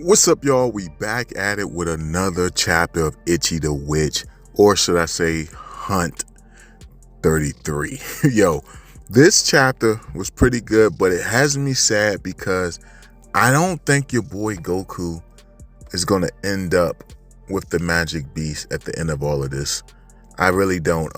What's up, y'all? We back at it with another chapter of Ichi the Witch, or should I say Hunt 33. Yo, this chapter was pretty good, but it has me sad because I don't think your boy Goku is going to end up with the magic beast at the end of all of this. I really don't.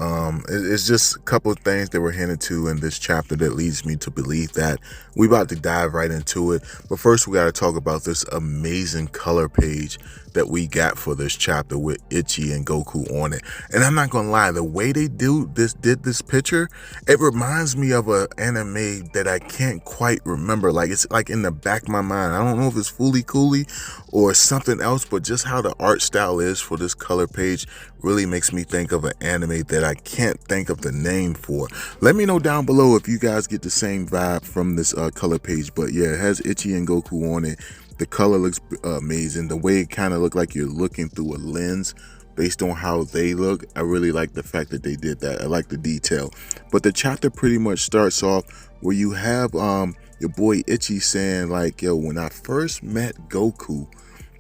It's just a couple of things that were hinted to in this chapter that leads me to believe that. We about to dive right into it. But first, we got to talk about this amazing color page that we got for this chapter with Ichi and Goku on it. And I'm not gonna lie, the way they did this picture, it reminds me of an anime that I can't quite remember. Like, it's like in the back of my mind. I don't know if it's Fooly Cooly or something else, but just how the art style is for this color page really makes me think of an anime that I can't think of the name for. Let me know down below if you guys get the same vibe from this color page. But yeah, it has Ichi and Goku on it. The color looks amazing. The way it kind of looked like you're looking through a lens based on how they look. I really like the fact that they did that. I like the detail. But the chapter pretty much starts off where you have your boy Ichi saying like, yo, when I first met Goku,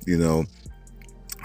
you know,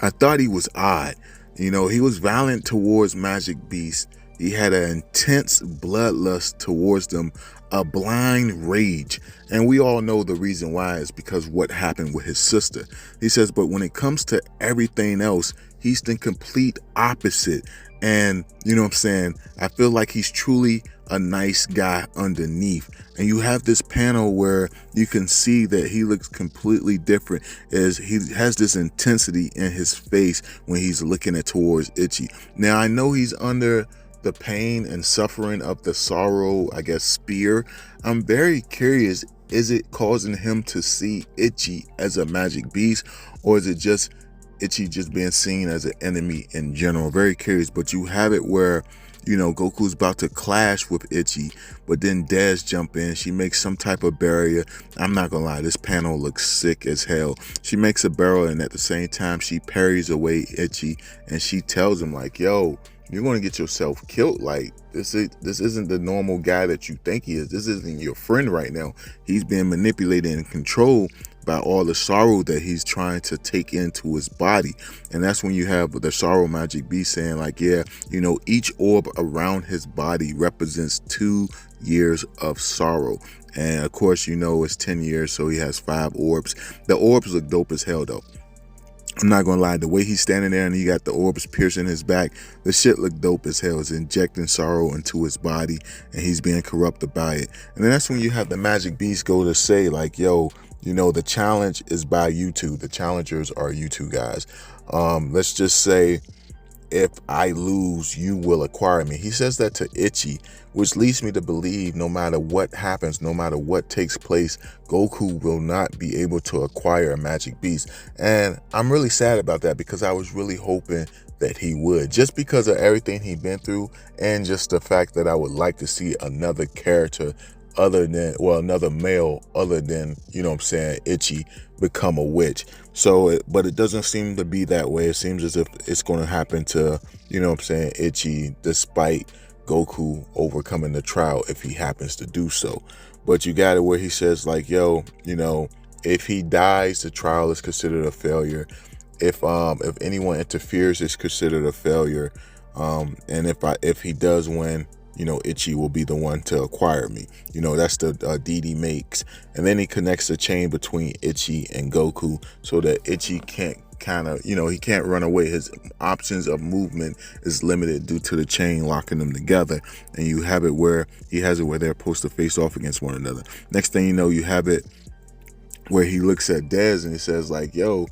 I thought he was odd. You know, he was violent towards magic beasts. He had an intense bloodlust towards them, a blind rage. And we all know the reason why is because what happened with his sister. He says, but when it comes to everything else, he's the complete opposite. And you know what I'm saying? I feel like he's truly a nice guy underneath. And you have this panel where you can see that he looks completely different, as he has this intensity in his face when he's looking at towards Ichi. Now I know he's under the pain and suffering of the sorrow, I guess, spear. I'm very curious, is it causing him to see Ichi as a magic beast, or is it just Ichi just being seen as an enemy in general? Very curious. But you have it where, you know, Goku's about to clash with Ichi, but then Dez jump in. She makes some type of barrier. I'm not gonna lie, this panel looks sick as hell. She makes a barrier, and at the same time she parries away Ichi, and she tells him like, yo, you're gonna get yourself killed. Like, this isn't the normal guy that you think he is. This isn't your friend right now. He's being manipulated and controlled by all the sorrow that he's trying to take into his body. And that's when you have the sorrow magic beast saying like, yeah, you know, each orb around his body represents 2 years of sorrow. And of course, you know, it's 10 years, so he has 5 orbs. The orbs look dope as hell though. I'm not gonna lie, the way he's standing there and he got the orbs piercing his back, the shit look dope as hell. It's injecting sorrow into his body and he's being corrupted by it. And then that's when you have the magic beast go to say like, yo, you know, the challenge is by you two. The challengers are you two guys. Let's just say if I lose, you will acquire me. He says that to Ichi, which leads me to believe no matter what happens, no matter what takes place, Goku will not be able to acquire a magic beast. And I'm really sad about that because I was really hoping that he would, just because of everything he'd been through and just the fact that I would like to see another character other than, well, another male other than, you know what I'm saying, Ichi become a witch. So, but it doesn't seem to be that way. It seems as if it's going to happen to, you know what I'm saying, Ichi, despite Goku overcoming the trial if he happens to do so. But you got it where he says like, yo, you know, if he dies, the trial is considered a failure. If anyone interferes, it's considered a failure. And if he does win, you know, Ichi will be the one to acquire me. You know, that's the deed he makes. And then he connects the chain between Ichi and Goku so that Ichi can't he can't run away. His options of movement is limited due to the chain locking them together. And you have it where he has it where they're supposed to face off against one another. Next thing you know, you have it where he looks at Dez and he says like, yo,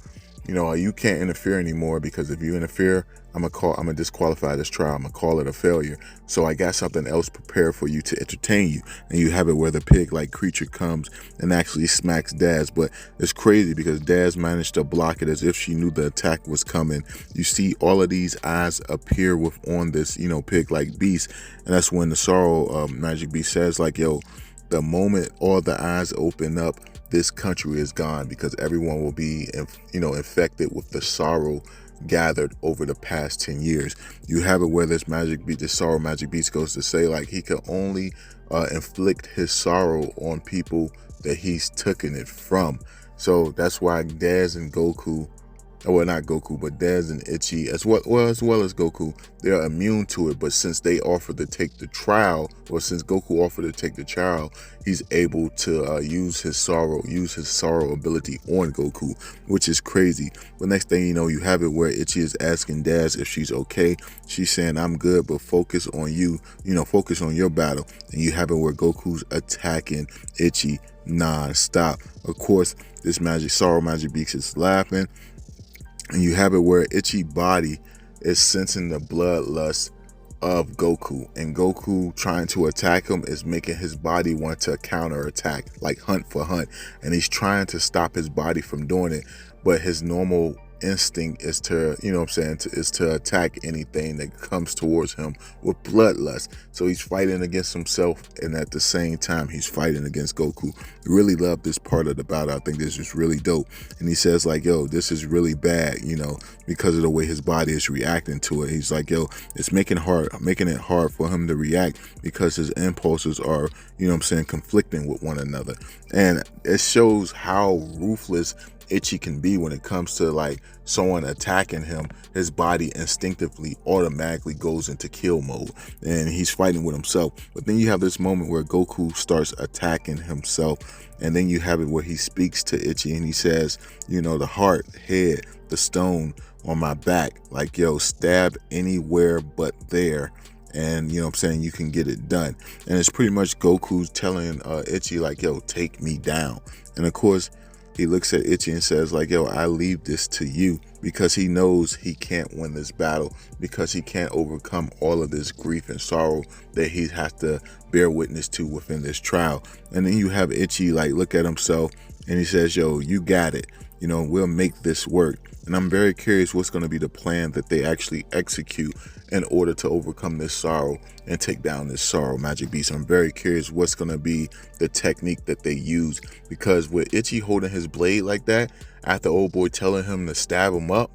you know, you can't interfere anymore, because if you interfere, I'm gonna disqualify this trial. I'm gonna call it a failure. So I got something else prepared for you to entertain you. And you have it where the pig-like creature comes and actually smacks Daz. But it's crazy because Daz managed to block it as if she knew the attack was coming. You see all of these eyes appear on this, you know, pig-like beast. And that's when the sorrow magic beast says like, yo, the moment all the eyes open up, this country is gone, because everyone will be, you know, infected with the sorrow gathered over the past 10 years. You have it where this sorrow magic beast goes to say like he can only inflict his sorrow on people that he's taken it from. So that's why Dez and Goku, well, not Goku, but Dez and Ichi, as well as Goku, they're immune to it. But since they offered to take the trial, or since Goku offered to take the trial, he's able to use his sorrow ability on Goku, which is crazy. But next thing you know, you have it where Ichi is asking Daz if she's okay. She's saying, "I'm good, but focus on you. Focus on your battle." And you have it where Goku's attacking Ichi non-stop. Of course, this Sorrow Magic Beast is laughing. And you have it where Ichi body is sensing the bloodlust of Goku, and Goku trying to attack him is making his body want to counterattack, like hunt for hunt, and he's trying to stop his body from doing it, but his normal instinct is to, is to attack anything that comes towards him with bloodlust. So he's fighting against himself, and at the same time he's fighting against Goku. Really love this part of the battle. I think this is really dope. And he says like, yo, this is really bad, because of the way his body is reacting to it. He's like, yo, it's making it hard for him to react because his impulses are, conflicting with one another. And it shows how ruthless Ichi can be when it comes to like someone attacking him. His body instinctively automatically goes into kill mode, and he's fighting with himself. But then you have this moment where Goku starts attacking himself, and then you have it where he speaks to Ichi and he says, the heart, head, the stone on my back, like, yo, stab anywhere but there, and you can get it done. And it's pretty much Goku's telling Ichi like, yo, take me down. And of course he looks at Ichi and says like, yo, I leave this to you, because he knows he can't win this battle, because he can't overcome all of this grief and sorrow that he has to bear witness to within this trial. And then you have Ichi like look at himself and he says, yo, you got it, we'll make this work. And I'm very curious what's going to be the plan that they actually execute in order to overcome this sorrow and take down this Sorrow Magic Beast. I'm very curious what's going to be the technique that they use, because with Ichi holding his blade like that, after old boy telling him to stab him up,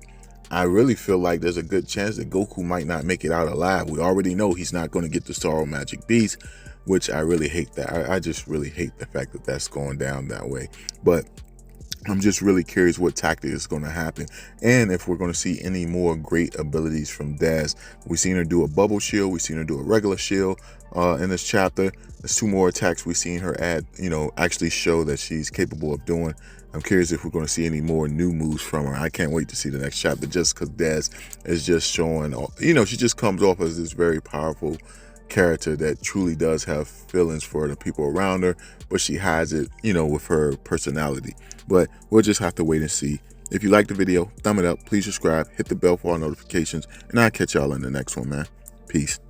I really feel like there's a good chance that Goku might not make it out alive. We already know he's not going to get the Sorrow Magic Beast, which I really hate that. I just really hate the fact that that's going down that way. But I'm just really curious what tactic is going to happen, and if we're going to see any more great abilities from Daz. We've seen her do a bubble shield, we've seen her do a regular shield in this chapter. There's 2 more attacks we've seen her add, actually show that she's capable of doing. I'm curious if we're going to see any more new moves from her. I can't wait to see the next chapter, just because Daz is just showing, she just comes off as this very powerful character that truly does have feelings for the people around her, but she hides it, with her personality. But we'll just have to wait and see. If you like the video, thumb it up, please subscribe, hit the bell for all notifications, and I'll catch y'all in the next one, man. Peace.